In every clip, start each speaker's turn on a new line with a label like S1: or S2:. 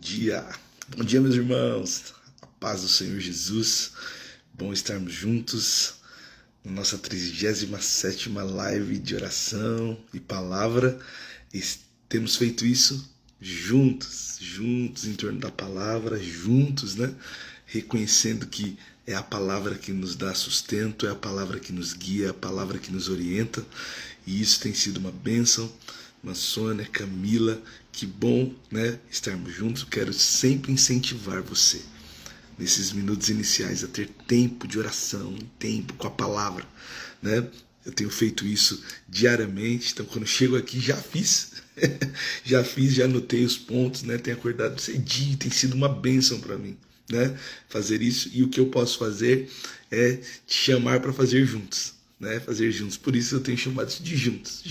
S1: dia. Bom dia, meus irmãos. A paz do Senhor Jesus. Bom estarmos juntos na nossa 37ª live de oração e palavra. E temos feito isso juntos em torno da palavra, juntos, né? Reconhecendo que é a palavra que nos dá sustento, é a palavra que nos guia, é a palavra que nos orienta. E isso tem sido uma bênção. Sônia, Camila, que bom, né, estarmos juntos. Eu quero sempre incentivar você, nesses minutos iniciais, a ter tempo de oração, tempo com a palavra, né? Eu tenho feito isso diariamente, então quando chego aqui já fiz, já anotei os pontos, né? Tenho acordado cedinho, tem sido uma bênção para mim, né? Fazer isso, e o que eu posso fazer é te chamar para fazer juntos. Né, fazer juntos, por isso eu tenho chamado isso de juntos.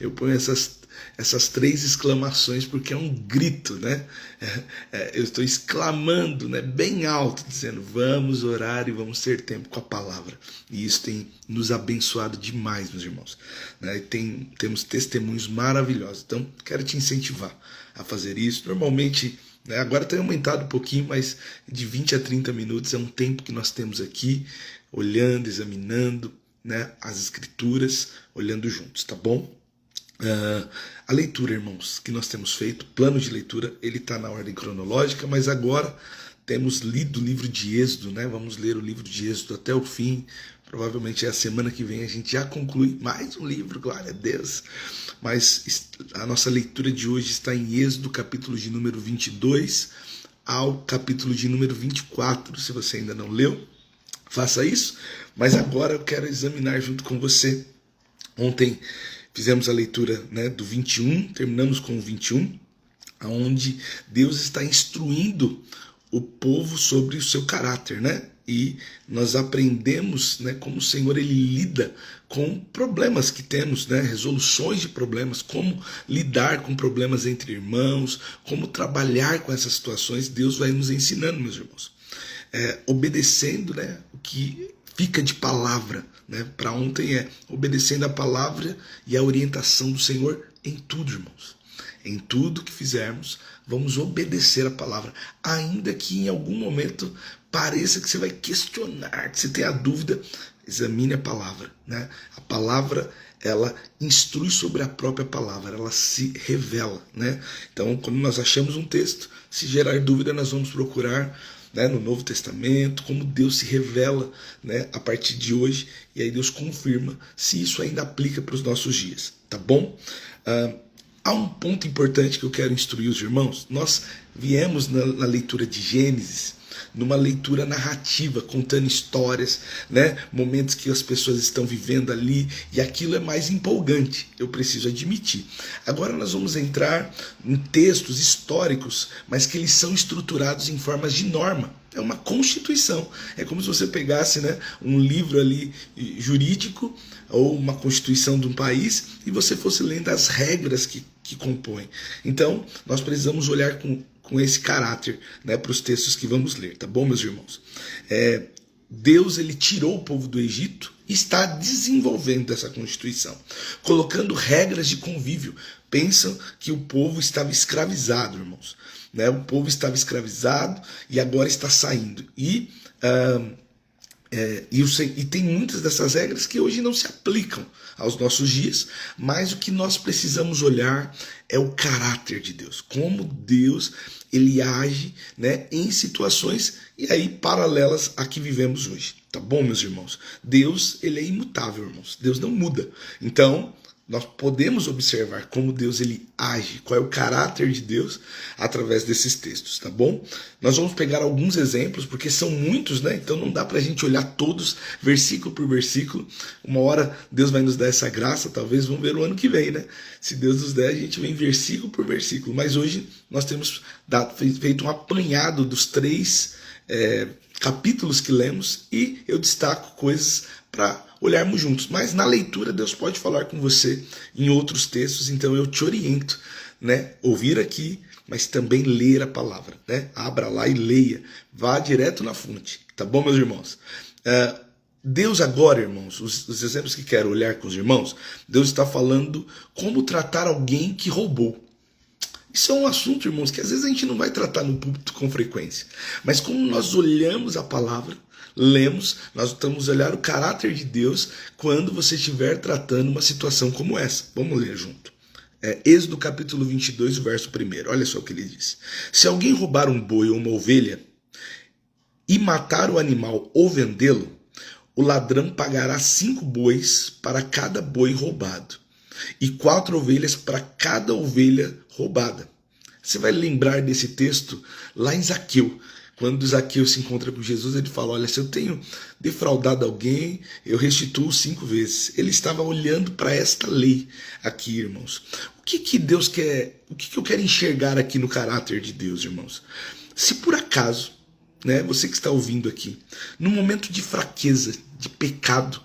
S1: Eu ponho essas 3 exclamações porque é um grito, né? Eu estou exclamando, né, bem alto, dizendo: vamos orar e vamos ter tempo com a palavra. E isso tem nos abençoado demais, meus irmãos. Né? E temos testemunhos maravilhosos. Então, quero te incentivar a fazer isso. Normalmente, né, agora tem aumentado um pouquinho, mas de 20 a 30 minutos é um tempo que nós temos aqui, olhando, examinando, né, as escrituras, olhando juntos, tá bom? A leitura, irmãos, que nós temos feito, plano de leitura, ele está na ordem cronológica, mas agora temos lido o livro de Êxodo, né? Vamos ler o livro de Êxodo até o fim. Provavelmente é a semana que vem a gente já conclui mais um livro, glória a Deus. Mas a nossa leitura de hoje está em Êxodo, capítulo de número 22 ao capítulo de número 24. Se você ainda não leu, faça isso, mas agora eu quero examinar junto com você. Ontem fizemos a leitura, né, do 21, terminamos com o 21, onde Deus está instruindo o povo sobre o seu caráter, né? E nós aprendemos, né, como o Senhor ele lida com problemas que temos, né, resoluções de problemas, como lidar com problemas entre irmãos, como trabalhar com essas situações. Deus vai nos ensinando, meus irmãos. Obedecendo, né, o que fica de palavra, né, para ontem obedecendo a palavra e a orientação do Senhor em tudo, irmãos. Em tudo que fizermos, vamos obedecer a palavra, ainda que em algum momento pareça que você vai questionar, que você tenha dúvida, examine a palavra, né? A palavra, ela instrui sobre a própria palavra, ela se revela, né? Então, quando nós achamos um texto, se gerar dúvida, nós vamos procurar, né, no Novo Testamento, como Deus se revela, né, a partir de hoje, e aí Deus confirma se isso ainda aplica para os nossos dias, tá bom? Há um ponto importante que eu quero instruir os irmãos. Nós viemos na leitura de Gênesis, numa leitura narrativa, contando histórias, né, momentos que as pessoas estão vivendo ali, e aquilo é mais empolgante, eu preciso admitir. Agora nós vamos entrar em textos históricos, mas que eles são estruturados em formas de norma. É uma constituição. É como se você pegasse, né, um livro ali jurídico ou uma constituição de um país e você fosse lendo as regras que compõem. Então, nós precisamos olhar com esse caráter, né, para os textos que vamos ler, tá bom, meus irmãos? Deus ele tirou o povo do Egito e está desenvolvendo essa constituição, colocando regras de convívio. Pensam que o povo estava escravizado, irmãos. Né? O povo estava escravizado e agora está saindo. E tem muitas dessas regras que hoje não se aplicam aos nossos dias, mas o que nós precisamos olhar é o caráter de Deus, como Deus ele age, né, em situações e aí paralelas a que vivemos hoje, tá bom, meus irmãos? Deus ele é imutável, irmãos, Deus não muda. Então nós podemos observar como Deus ele age, qual é o caráter de Deus através desses textos, tá bom? Nós vamos pegar alguns exemplos, porque são muitos, né? Então não dá pra gente olhar todos, versículo por versículo. Uma hora Deus vai nos dar essa graça, talvez vamos ver o ano que vem, né? Se Deus nos der, a gente vem versículo por versículo. Mas hoje nós temos feito um apanhado dos 3 capítulos que lemos e eu destaco coisas para olharmos juntos. Mas na leitura Deus pode falar com você em outros textos, então eu te oriento, né, ouvir aqui, mas também ler a palavra, né? Abra lá e leia, vá direto na fonte, tá bom, meus irmãos? Deus agora, irmãos, os exemplos que quero olhar com os irmãos, Deus está falando como tratar alguém que roubou. Isso é um assunto, irmãos, que às vezes a gente não vai tratar no púlpito com frequência. Mas como nós olhamos a palavra, lemos, nós estamos a olhar o caráter de Deus quando você estiver tratando uma situação como essa. Vamos ler junto. Êxodo capítulo 22, verso 1. Olha só o que ele diz. Se alguém roubar um boi ou uma ovelha e matar o animal ou vendê-lo, o ladrão pagará 5 bois para cada boi roubado e 4 ovelhas para cada ovelha roubada. Você vai lembrar desse texto lá em Zaqueu. Quando Zaqueu se encontra com Jesus, ele fala, olha, se eu tenho defraudado alguém, eu restituo 5 vezes. Ele estava olhando para esta lei aqui, irmãos. O que Deus quer, o que eu quero enxergar aqui no caráter de Deus, irmãos? Se por acaso, né, você que está ouvindo aqui, num momento de fraqueza, de pecado,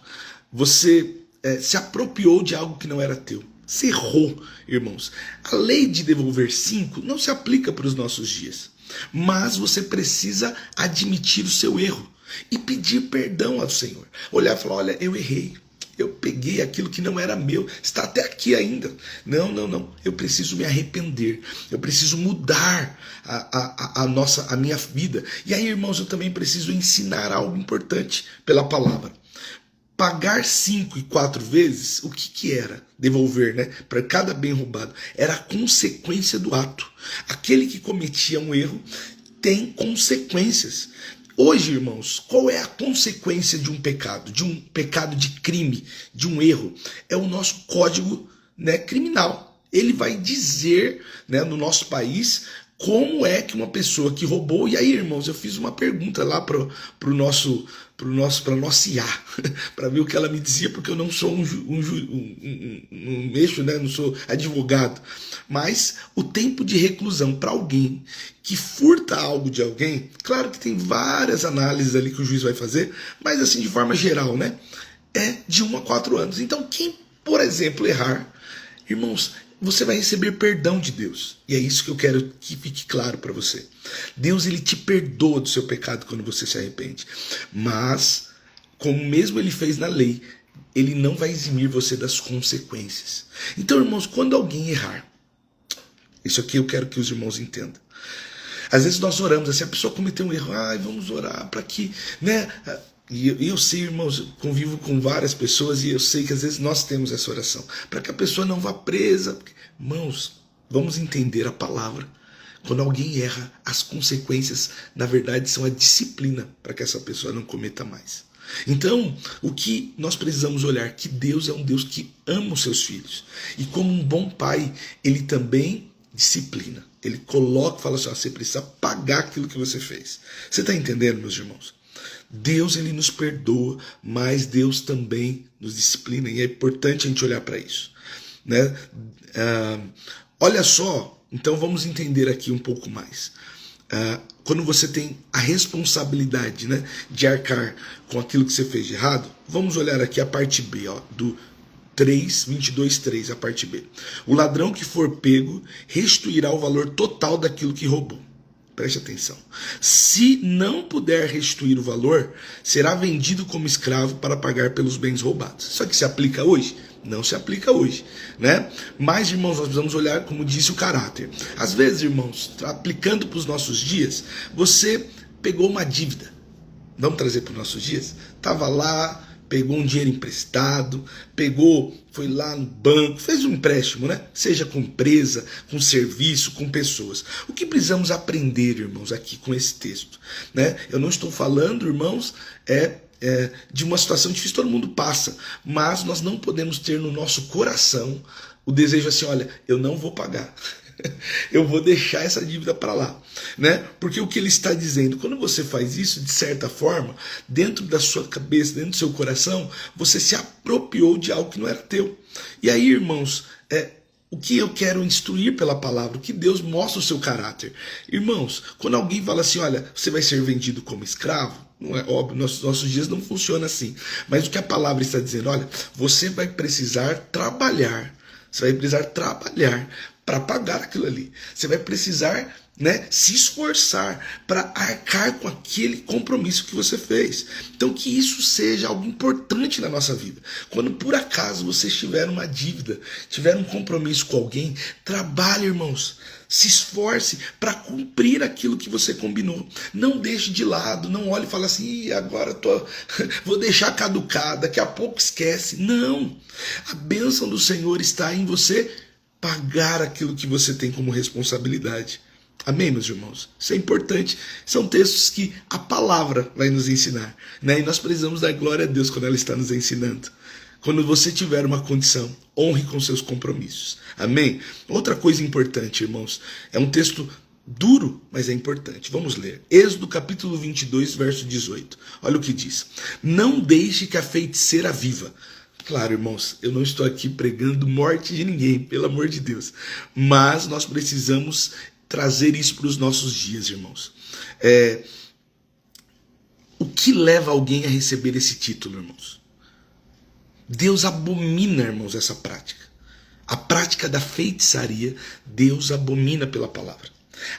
S1: você se apropriou de algo que não era teu. Você errou, irmãos. A lei de devolver 5 não se aplica para os nossos dias. Mas você precisa admitir o seu erro e pedir perdão ao Senhor. Olhar e falar, olha, eu errei. Eu peguei aquilo que não era meu. Está até aqui ainda. Não. Eu preciso me arrepender. Eu preciso mudar a minha vida. E aí, irmãos, eu também preciso ensinar algo importante pela palavra. Pagar 5 e 4 vezes, o que era? Devolver, né? Para cada bem roubado. Era a consequência do ato. Aquele que cometia um erro tem consequências. Hoje, irmãos, qual é a consequência de um pecado de crime, de um erro? É o nosso código, né, criminal. Ele vai dizer, né, no nosso país como é que uma pessoa que roubou... E aí, irmãos, eu fiz uma pergunta lá para nossa IA, para ver o que ela me dizia, porque eu não sou não sou advogado. Mas o tempo de reclusão para alguém que furta algo de alguém, claro que tem várias análises ali que o juiz vai fazer, mas assim, de forma geral, né, é de 1 a 4 anos. Então, quem, por exemplo, errar, irmãos, você vai receber perdão de Deus. E é isso que eu quero que fique claro para você. Deus, ele te perdoa do seu pecado quando você se arrepende. Mas, como mesmo ele fez na lei, ele não vai eximir você das consequências. Então, irmãos, quando alguém errar, isso aqui eu quero que os irmãos entendam. Às vezes nós oramos assim, a pessoa cometeu um erro, vamos orar para que, né? E eu sei, irmãos, eu convivo com várias pessoas e eu sei que às vezes nós temos essa oração, para que a pessoa não vá presa. Irmãos, vamos entender a palavra. Quando alguém erra, as consequências, na verdade, são a disciplina para que essa pessoa não cometa mais. Então, o que nós precisamos olhar? Que Deus é um Deus que ama os seus filhos. E como um bom pai, ele também disciplina. Ele coloca e fala assim, você precisa pagar aquilo que você fez. Você está entendendo, meus irmãos? Deus, ele nos perdoa, mas Deus também nos disciplina. E é importante a gente olhar para isso, né? Olha só, então vamos entender aqui um pouco mais. Quando você tem a responsabilidade, né, de arcar com aquilo que você fez de errado, vamos olhar aqui a parte B, do 22:3, a parte B. O ladrão que for pego restituirá o valor total daquilo que roubou. Preste atenção. Se não puder restituir o valor, será vendido como escravo para pagar pelos bens roubados. Só que se aplica hoje? Não se aplica hoje, né? Mas, irmãos, nós precisamos olhar, como disse, o caráter. Às vezes, irmãos, aplicando para os nossos dias, você pegou uma dívida. Vamos trazer para os nossos dias? Estava lá, pegou um dinheiro emprestado, foi lá no banco, fez um empréstimo, né? Seja com empresa, com serviço, com pessoas. O que precisamos aprender, irmãos, aqui com esse texto, né? Eu não estou falando, irmãos, de uma situação difícil, todo mundo passa, mas nós não podemos ter no nosso coração o desejo assim, olha, eu não vou pagar. Eu vou deixar essa dívida para lá, né? Porque o que ele está dizendo, quando você faz isso, de certa forma, dentro da sua cabeça, dentro do seu coração, você se apropriou de algo que não era teu. E aí, irmãos, o que eu quero instruir pela palavra, o que Deus mostra o seu caráter. Irmãos, quando alguém fala assim, olha, você vai ser vendido como escravo, não é óbvio, nossos dias não funciona assim. Mas o que a palavra está dizendo, olha, você vai precisar trabalhar. Você vai precisar trabalhar para pagar aquilo ali. Você vai precisar, né, se esforçar para arcar com aquele compromisso que você fez. Então que isso seja algo importante na nossa vida. Quando por acaso você tiver uma dívida, tiver um compromisso com alguém, trabalhe, irmãos. Se esforce para cumprir aquilo que você combinou. Não deixe de lado, não olhe e fale assim, agora vou deixar caducar, daqui a pouco esquece. Não, a bênção do Senhor está em você pagar aquilo que você tem como responsabilidade. Amém, meus irmãos? Isso é importante. São textos que a palavra vai nos ensinar, né? E nós precisamos dar glória a Deus quando ela está nos ensinando. Quando você tiver uma condição, honre com seus compromissos. Amém? Outra coisa importante, irmãos, é um texto duro, mas é importante. Vamos ler. Êxodo capítulo 22, verso 18. Olha o que diz. Não deixe que a feiticeira viva. Claro, irmãos, eu não estou aqui pregando morte de ninguém, pelo amor de Deus. Mas nós precisamos trazer isso para os nossos dias, irmãos. O que leva alguém a receber esse título, irmãos? Deus abomina, irmãos, essa prática. A prática da feitiçaria, Deus abomina pela palavra.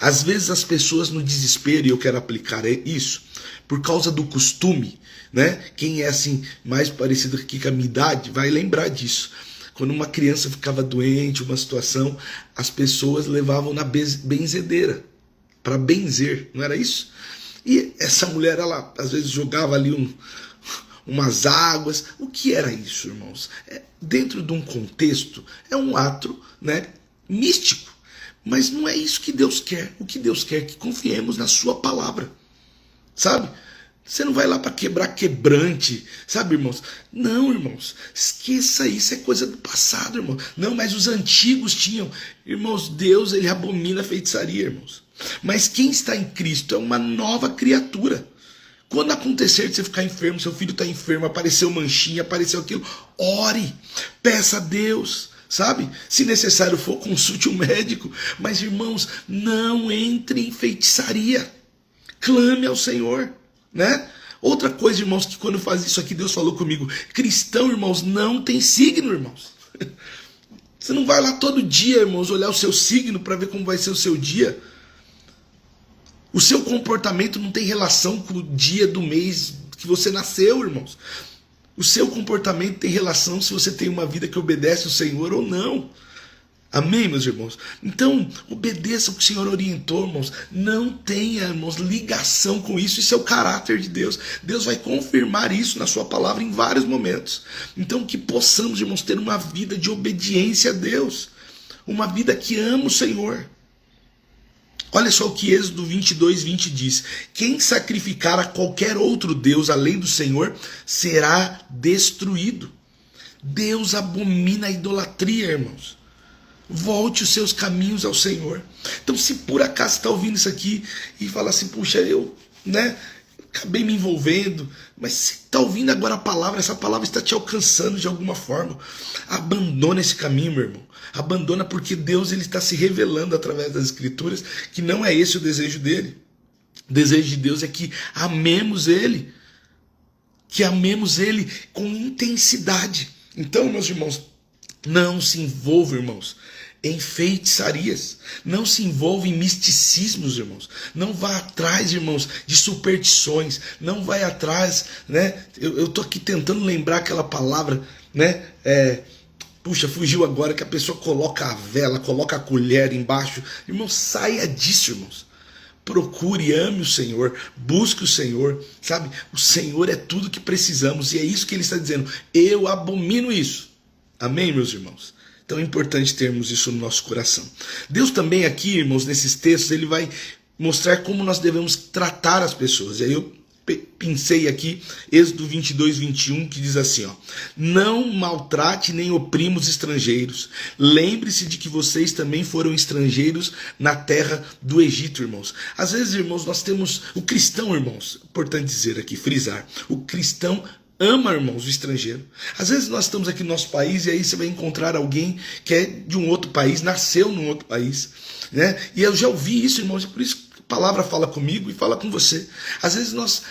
S1: Às vezes as pessoas no desespero, e eu quero aplicar isso, por causa do costume, né? Quem é assim mais parecido aqui com a minha idade vai lembrar disso. Quando uma criança ficava doente, uma situação, as pessoas levavam na benzedeira, para benzer, não era isso? E essa mulher, ela às vezes jogava ali umas águas. O que era isso, irmãos? Dentro de um contexto, é um ato, né, místico. Mas não é isso que Deus quer. O que Deus quer é que confiemos na sua palavra. Sabe? Você não vai lá para quebrar quebrante, sabe, irmãos? Não, irmãos. Esqueça isso, é coisa do passado, irmão. Não, mas os antigos tinham. Irmãos, Deus, ele abomina a feitiçaria, irmãos. Mas quem está em Cristo é uma nova criatura. Quando acontecer de você ficar enfermo, seu filho está enfermo, apareceu manchinha, apareceu aquilo, ore, peça a Deus, sabe? Se necessário for, consulte um médico. Mas, irmãos, não entre em feitiçaria. Clame ao Senhor, né? Outra coisa, irmãos, que quando faz isso aqui, Deus falou comigo. Cristão, irmãos, não tem signo, irmãos. Você não vai lá todo dia, irmãos, olhar o seu signo para ver como vai ser o seu dia. O seu comportamento não tem relação com o dia do mês que você nasceu, irmãos. O seu comportamento tem relação se você tem uma vida que obedece ao Senhor ou não. Amém, meus irmãos? Então, obedeça o que o Senhor orientou, irmãos. Não tenha, irmãos, ligação com isso. Isso é o caráter de Deus. Deus vai confirmar isso na sua palavra em vários momentos. Então, que possamos, irmãos, ter uma vida de obediência a Deus. Uma vida que ama o Senhor. Olha só o que Êxodo 22, 20 diz. Quem sacrificar a qualquer outro Deus além do Senhor será destruído. Deus abomina a idolatria, irmãos. Volte os seus caminhos ao Senhor. Então, se por acaso está ouvindo isso aqui e fala assim, puxa, eu acabei me envolvendo, mas se está ouvindo agora a palavra, essa palavra está te alcançando de alguma forma, abandona esse caminho, meu irmão. Abandona, porque Deus, ele está se revelando através das Escrituras que não é esse o desejo dele. O desejo de Deus é que amemos ele, com intensidade. Então, meus irmãos, não se envolvam, irmãos, em feitiçarias. Não se envolva em misticismos, irmãos. Não vá atrás, irmãos, de superstições. Não vai atrás, né? Eu tô aqui tentando lembrar aquela palavra, né? Puxa, fugiu agora, que a pessoa coloca a vela, coloca a colher embaixo. Irmão, saia disso, irmãos. Procure, ame o Senhor, busque o Senhor, sabe? O Senhor é tudo que precisamos, e é isso que ele está dizendo. Eu abomino isso. Amém, meus irmãos? Então é importante termos isso no nosso coração. Deus também aqui, irmãos, nesses textos, ele vai mostrar como nós devemos tratar as pessoas. E aí eu pensei aqui, Êxodo 22, 21, que diz assim, ó: não maltrate nem oprima os estrangeiros. Lembre-se de que vocês também foram estrangeiros na terra do Egito, irmãos. Às vezes, irmãos, nós temos o cristão, irmãos, importante dizer aqui, frisar, o cristão ama, irmãos, o estrangeiro. Às vezes nós estamos aqui no nosso país e aí você vai encontrar alguém que é de um outro país, nasceu num outro país, né? E eu já ouvi isso, irmãos, é por isso A palavra fala comigo e fala com você. Às vezes nós,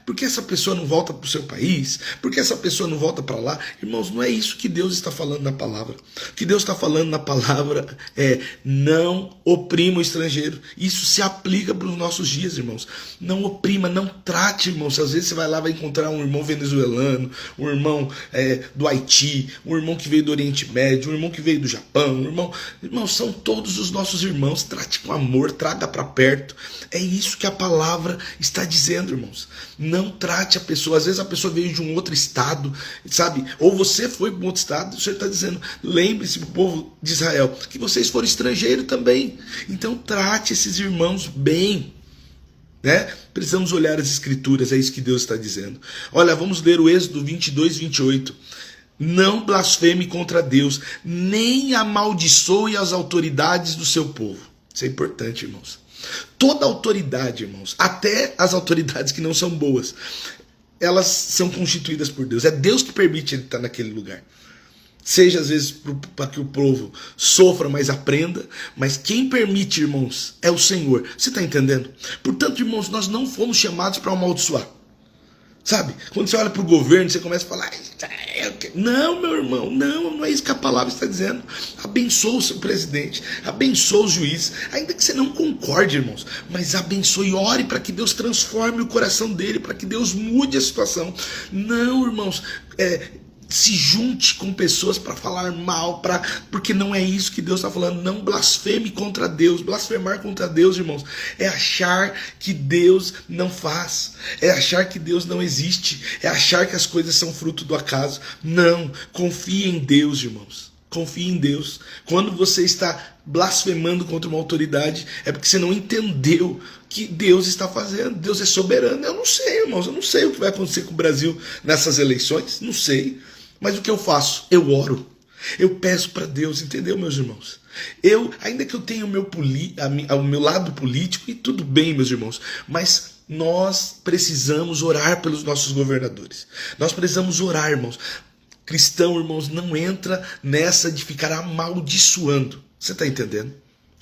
S1: por que essa pessoa não volta para o seu país? Por que essa pessoa não volta para lá? Irmãos, não é isso que Deus está falando na palavra. O que Deus está falando na palavra é: não oprima o estrangeiro. Isso se aplica para os nossos dias, irmãos. Não oprima, não trate, irmãos. Às vezes você vai lá, vai encontrar um irmão venezuelano, um irmão do Haiti, um irmão que veio do Oriente Médio, um irmão que veio do Japão, um irmão... Irmãos, são todos os nossos irmãos. Trate com amor, traga para perto. É isso que a palavra está dizendo, irmãos. Não trate a pessoa. Às vezes a pessoa veio de um outro estado, sabe? Ou você foi para um outro estado. O Senhor está dizendo: lembre-se, povo de Israel, que vocês foram estrangeiros também. Então trate esses irmãos bem, né? Precisamos olhar as escrituras. É isso que Deus está dizendo. Olha, vamos ler o Êxodo 22, 28. Não blasfeme contra Deus, nem amaldiçoe as autoridades do seu povo. Isso é importante, irmãos. Toda autoridade, irmãos, até as autoridades que não são boas, elas são constituídas por Deus. É Deus que permite ele estar naquele lugar. Seja às vezes para que o povo sofra, mas aprenda. Mas quem permite, irmãos, é o Senhor. Você está entendendo? Portanto, irmãos, nós não fomos chamados para amaldiçoar. Sabe? Quando você olha para o governo, você começa a falar: não, meu irmão, não é isso que a palavra está dizendo. Abençoa o seu presidente, abençoa os juízes, ainda que você não concorde, irmãos, mas abençoe e ore para que Deus transforme o coração dele, para que Deus mude a situação. Não, irmãos, se junte com pessoas para falar mal, porque não é isso que Deus está falando. Não blasfeme contra Deus. Blasfemar contra Deus, irmãos, é achar que Deus não faz, é achar que Deus não existe, é achar que as coisas são fruto do acaso. Não, confie em Deus, irmãos. Confie em Deus. Quando você está blasfemando contra uma autoridade, é porque você não entendeu que Deus está fazendo. Deus é soberano. Eu não sei, irmãos, eu não sei o que vai acontecer com o Brasil nessas eleições, não sei. Mas o que eu faço? Eu oro. Eu peço para Deus, entendeu, meus irmãos? Ainda que eu tenha o meu lado político, e tudo bem, meus irmãos, mas nós precisamos orar pelos nossos governadores. Nós precisamos orar, irmãos. Cristão, irmãos, não entra nessa de ficar amaldiçoando. Você está entendendo?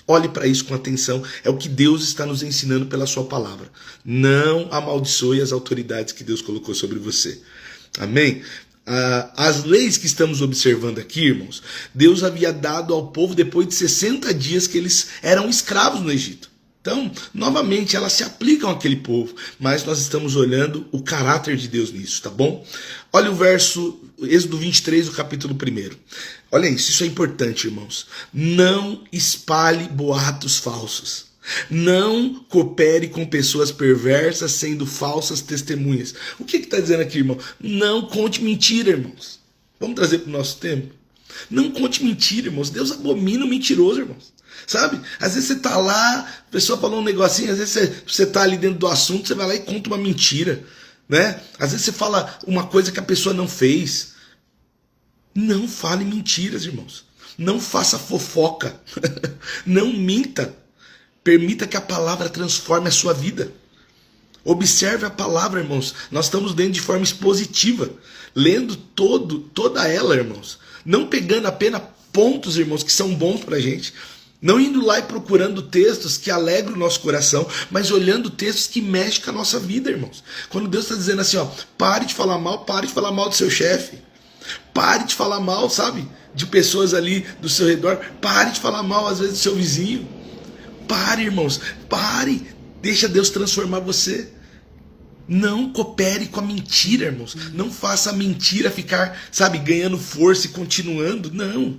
S1: Olhe para isso com atenção. É o que Deus está nos ensinando pela sua palavra. Não amaldiçoe as autoridades que Deus colocou sobre você. Amém? As leis que estamos observando aqui, irmãos, Deus havia dado ao povo depois de 60 dias que eles eram escravos no Egito. Então, novamente, elas se aplicam àquele povo, mas nós estamos olhando o caráter de Deus nisso, tá bom? Olha o verso, Êxodo 23, o capítulo 1. Olha isso é importante, irmãos. Não espalhe boatos falsos. Não coopere com pessoas perversas, sendo falsas testemunhas. O que está dizendo aqui, irmão? Não conte mentira, irmãos. Vamos trazer para o nosso tempo? Não conte mentira, irmãos. Deus abomina o mentiroso, irmãos. Sabe? Às vezes você está lá, a pessoa falou um negocinho, às vezes você está ali dentro do assunto, você vai lá e conta uma mentira, né? Às vezes você fala uma coisa que a pessoa não fez. Não fale mentiras, irmãos. Não faça fofoca. Não minta. Permita que a palavra transforme a sua vida. Observe a palavra, irmãos. Nós estamos lendo de forma expositiva, lendo toda ela, irmãos. Não pegando apenas pontos, irmãos, que são bons para a gente. Não indo lá e procurando textos que alegram o nosso coração, mas olhando textos que mexem com a nossa vida, irmãos. Quando Deus está dizendo assim, pare de falar mal do seu chefe. Pare de falar mal, sabe, de pessoas ali do seu redor. Pare de falar mal, às vezes, do seu vizinho. Pare, irmãos, pare. Deixa Deus transformar você. Não coopere com a mentira, irmãos. Não faça a mentira ficar, sabe, ganhando força e continuando. Não.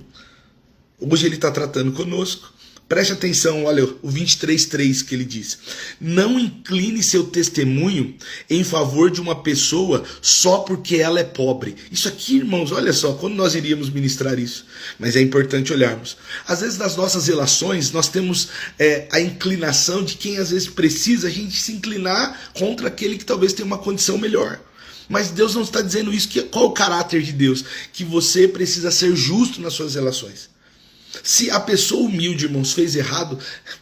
S1: Hoje ele está tratando conosco. Preste atenção, olha o 23:3 que ele diz. Não incline seu testemunho em favor de uma pessoa só porque ela é pobre. Isso aqui, irmãos, olha só, quando nós iríamos ministrar isso? Mas é importante olharmos. Às vezes nas nossas relações nós temos a inclinação de quem às vezes precisa a gente se inclinar contra aquele que talvez tenha uma condição melhor. Mas Deus não está dizendo isso. Qual o caráter de Deus? Que você precisa ser justo nas suas relações. Se a pessoa humilde, irmãos, fez errado,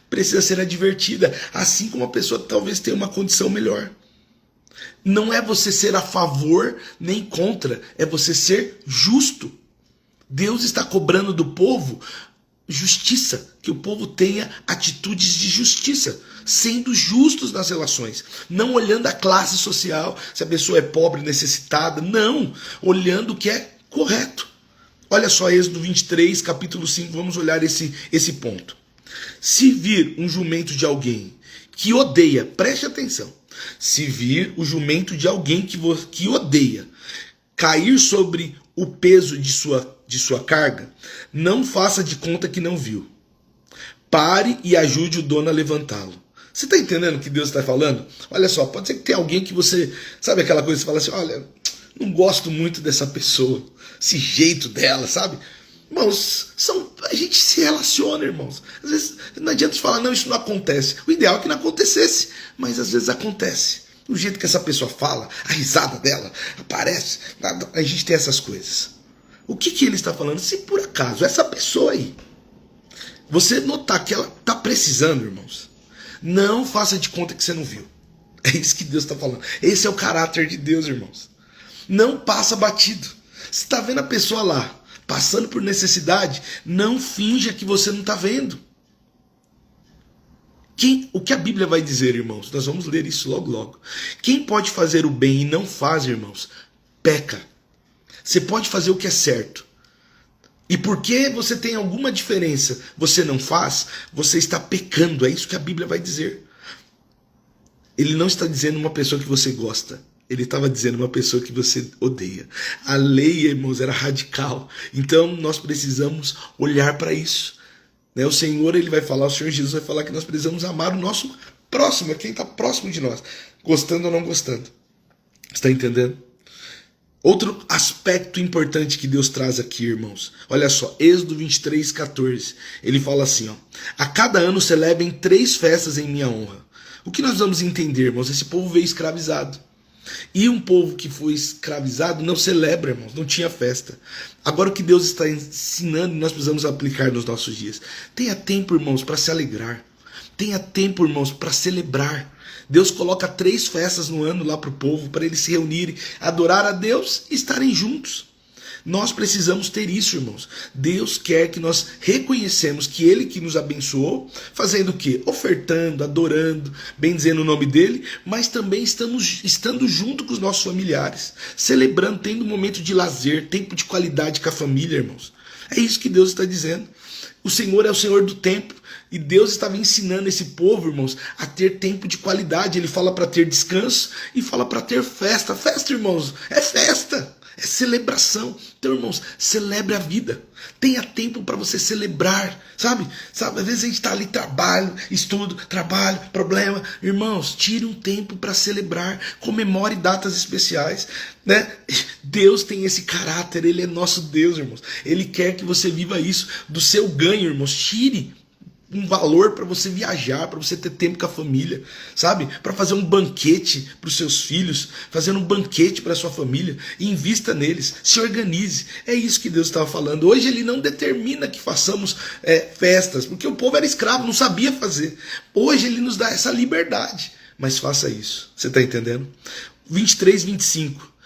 S1: precisa ser advertida, assim como a pessoa que talvez tenha uma condição melhor. Não é você ser a favor nem contra, é você ser justo. Deus está cobrando do povo justiça, que o povo tenha atitudes de justiça, sendo justos nas relações, não olhando a classe social, se a pessoa é pobre, necessitada, não, olhando o que é correto. Olha só Êxodo 23, capítulo 5, vamos olhar esse ponto. Se vir um jumento de alguém que odeia, preste atenção, se vir o jumento de alguém que odeia cair sobre o peso de sua carga, não faça de conta que não viu. Pare e ajude o dono a levantá-lo. Você está entendendo o que Deus está falando? Olha só, pode ser que tenha alguém que você, sabe aquela coisa que você fala assim, olha, não gosto muito dessa pessoa, esse jeito dela, sabe? Irmãos, a gente se relaciona, irmãos. Às vezes não adianta falar, não, isso não acontece. O ideal é que não acontecesse, mas às vezes acontece. O jeito que essa pessoa fala, a risada dela aparece, a gente tem essas coisas. O que ele está falando? Se por acaso essa pessoa aí, você notar que ela está precisando, irmãos, não faça de conta que você não viu. É isso que Deus está falando. Esse é o caráter de Deus, irmãos. Não passa batido. Você está vendo a pessoa lá, passando por necessidade, não finja que você não está vendo. O que a Bíblia vai dizer, irmãos? Nós vamos ler isso logo, logo. Quem pode fazer o bem e não faz, irmãos, peca. Você pode fazer o que é certo. E porque você tem alguma diferença, você não faz, você está pecando. É isso que a Bíblia vai dizer. Ele não está dizendo uma pessoa que você gosta. Ele estava dizendo uma pessoa que você odeia. A lei, irmãos, era radical. Então nós precisamos olhar para isso. O Senhor, ele vai falar, o Senhor Jesus vai falar que nós precisamos amar o nosso próximo, quem está próximo de nós, gostando ou não gostando. Está entendendo? Outro aspecto importante que Deus traz aqui, irmãos. Olha só, Êxodo 23, 14. Ele fala assim, ó, a cada ano celebrem 3 festas em minha honra. O que nós vamos entender, irmãos? Esse povo veio escravizado. E um povo que foi escravizado não celebra, irmãos, não tinha festa. Agora o que Deus está ensinando, nós precisamos aplicar nos nossos dias. Tenha tempo, irmãos, para se alegrar. Tenha tempo, irmãos, para celebrar. Deus coloca 3 festas no ano lá para o povo, para eles se reunirem, adorar a Deus e estarem juntos. Nós precisamos ter isso, irmãos. Deus quer que nós reconhecemos que Ele que nos abençoou, fazendo o quê? Ofertando, adorando, bendizendo o nome dEle, mas também estando junto com os nossos familiares, celebrando, tendo um momento de lazer, tempo de qualidade com a família, irmãos. É isso que Deus está dizendo. O Senhor é o Senhor do tempo. E Deus estava ensinando esse povo, irmãos, a ter tempo de qualidade. Ele fala para ter descanso e fala para ter festa. Festa, irmãos, é festa. É celebração. Então, irmãos, celebre a vida. Tenha tempo para você celebrar, sabe? Às vezes a gente está ali, trabalho, estudo, trabalho, problema. Irmãos, tire um tempo para celebrar. Comemore datas especiais, né? Deus tem esse caráter, Ele é nosso Deus, irmãos. Ele quer que você viva isso do seu ganho, irmãos. Tire um valor para você viajar, para você ter tempo com a família, sabe? Para fazer um banquete para os seus filhos, fazer um banquete para a sua família, e invista neles, se organize. É isso que Deus estava falando. Hoje Ele não determina que façamos festas, porque o povo era escravo, não sabia fazer. Hoje Ele nos dá essa liberdade, mas faça isso. Você está entendendo? 23, 25.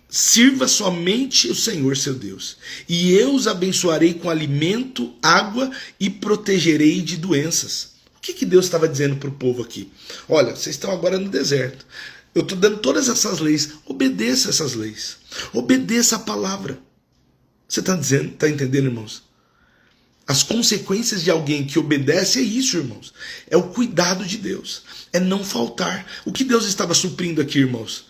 S1: Sirva somente o Senhor seu Deus, e eu os abençoarei com alimento, água e protegerei de doenças. O que Deus estava dizendo para o povo aqui? Olha, vocês estão agora no deserto. Eu estou dando todas essas leis. Obedeça essas leis. Obedeça a palavra. Você está dizendo, está entendendo, irmãos? As consequências de alguém que obedece é isso, irmãos. É o cuidado de Deus. É não faltar. O que Deus estava suprindo aqui, irmãos?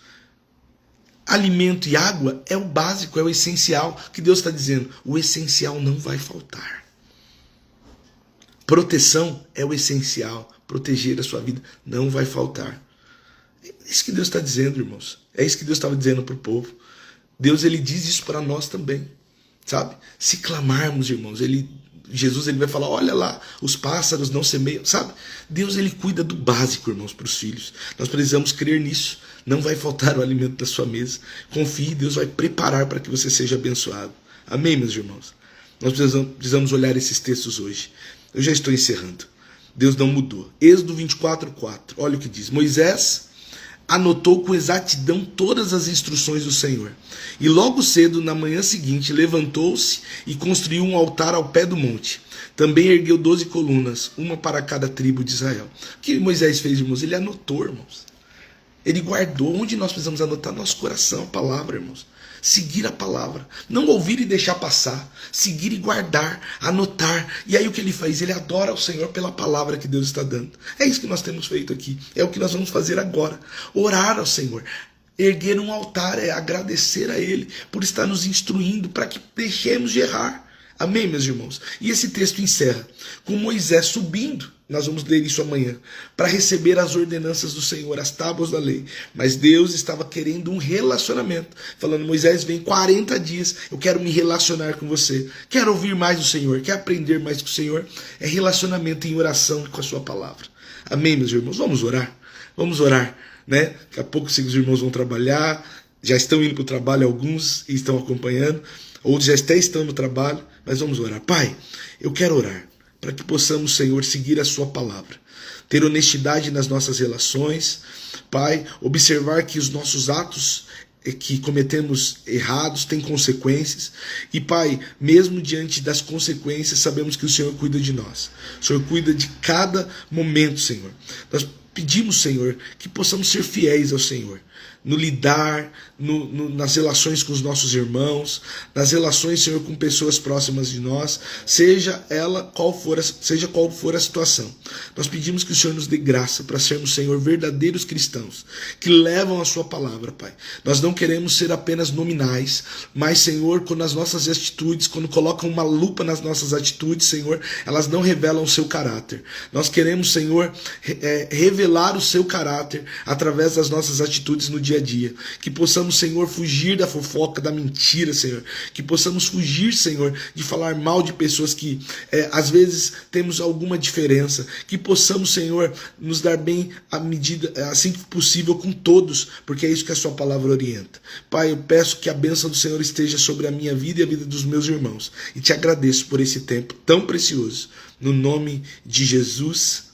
S1: Alimento e água é o básico, é o essencial. O que Deus está dizendo? O essencial não vai faltar. Proteção é o essencial. Proteger a sua vida não vai faltar. É isso que Deus está dizendo, irmãos. É isso que Deus estava dizendo para o povo. Deus, Ele diz isso para nós também. Sabe? Se clamarmos, irmãos, Jesus ele vai falar, olha lá, os pássaros não semeiam, sabe? Deus ele cuida do básico, irmãos, para os filhos. Nós precisamos crer nisso. Não vai faltar o alimento da sua mesa. Confie, Deus vai preparar para que você seja abençoado. Amém, meus irmãos? Nós precisamos olhar esses textos hoje. Eu já estou encerrando. Deus não mudou. Êxodo 24, 4. Olha o que diz. Moisés anotou com exatidão todas as instruções do Senhor. E logo cedo, na manhã seguinte, levantou-se e construiu um altar ao pé do monte. Também ergueu 12 colunas, uma para cada tribo de Israel. O que Moisés fez, irmãos? Ele anotou, irmãos. Ele guardou. Onde nós precisamos anotar? Nosso coração, a palavra, irmãos. Seguir a palavra. Não ouvir e deixar passar. Seguir e guardar, anotar. E aí o que ele faz? Ele adora o Senhor pela palavra que Deus está dando. É isso que nós temos feito aqui. É o que nós vamos fazer agora. Orar ao Senhor. Erguer um altar é agradecer a Ele por estar nos instruindo para que deixemos de errar. Amém, meus irmãos? E esse texto encerra com Moisés subindo, nós vamos ler isso amanhã, para receber as ordenanças do Senhor, as tábuas da lei. Mas Deus estava querendo um relacionamento, falando: Moisés, vem 40 dias, eu quero me relacionar com você, quero ouvir mais do Senhor, quero aprender mais com o Senhor. É relacionamento em oração com a sua palavra. Amém, meus irmãos? Vamos orar? Vamos orar, né? Daqui a pouco os irmãos vão trabalhar, já estão indo para o trabalho alguns e estão acompanhando, outros já até estão no trabalho, mas vamos orar. Pai, eu quero orar para que possamos, Senhor, seguir a sua palavra, ter honestidade nas nossas relações, Pai, observar que os nossos atos que cometemos errados têm consequências, e Pai, mesmo diante das consequências, sabemos que o Senhor cuida de nós, o Senhor cuida de cada momento, Senhor. Nós pedimos, Senhor, que possamos ser fiéis ao Senhor, no lidar, nas relações com os nossos irmãos, nas relações, Senhor, com pessoas próximas de nós, seja qual for a situação. Nós pedimos que o Senhor nos dê graça para sermos, Senhor, verdadeiros cristãos, que levam a sua palavra, Pai. Nós não queremos ser apenas nominais, mas, Senhor, quando as nossas atitudes, quando colocam uma lupa nas nossas atitudes, Senhor, elas não revelam o seu caráter. Nós queremos, Senhor, revelar o seu caráter através das nossas atitudes no dia a dia. Que possamos, Senhor, fugir da fofoca, da mentira, Senhor. Que possamos fugir, Senhor, de falar mal de pessoas que às vezes temos alguma diferença. Que possamos, Senhor, nos dar bem à medida, assim que possível, com todos, porque é isso que a sua palavra orienta. Pai, eu peço que a bênção do Senhor esteja sobre a minha vida e a vida dos meus irmãos. E te agradeço por esse tempo tão precioso. No nome de Jesus.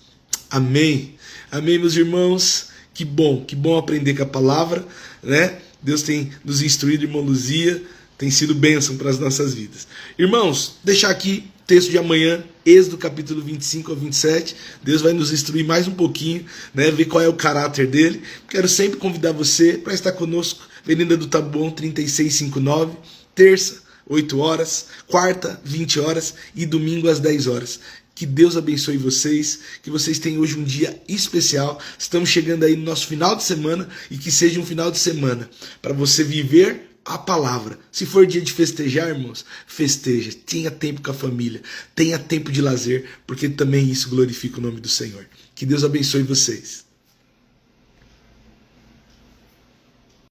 S1: Amém. Amém, meus irmãos. Que bom aprender com a palavra, né? Deus tem nos instruído, irmã Luzia, tem sido bênção para as nossas vidas. Irmãos, deixar aqui o texto de amanhã, Êxodo capítulo 25 ao 27. Deus vai nos instruir mais um pouquinho, né? Ver qual é o caráter dele. Quero sempre convidar você para estar conosco, Avenida do Taboão 3659, terça, 8 horas, quarta, 20 horas e domingo às 10 horas. Que Deus abençoe vocês, que vocês tenham hoje um dia especial. Estamos chegando aí no nosso final de semana e que seja um final de semana para você viver a palavra. Se for dia de festejar, irmãos, festeja. Tenha tempo com a família, tenha tempo de lazer, porque também isso glorifica o nome do Senhor. Que Deus abençoe vocês.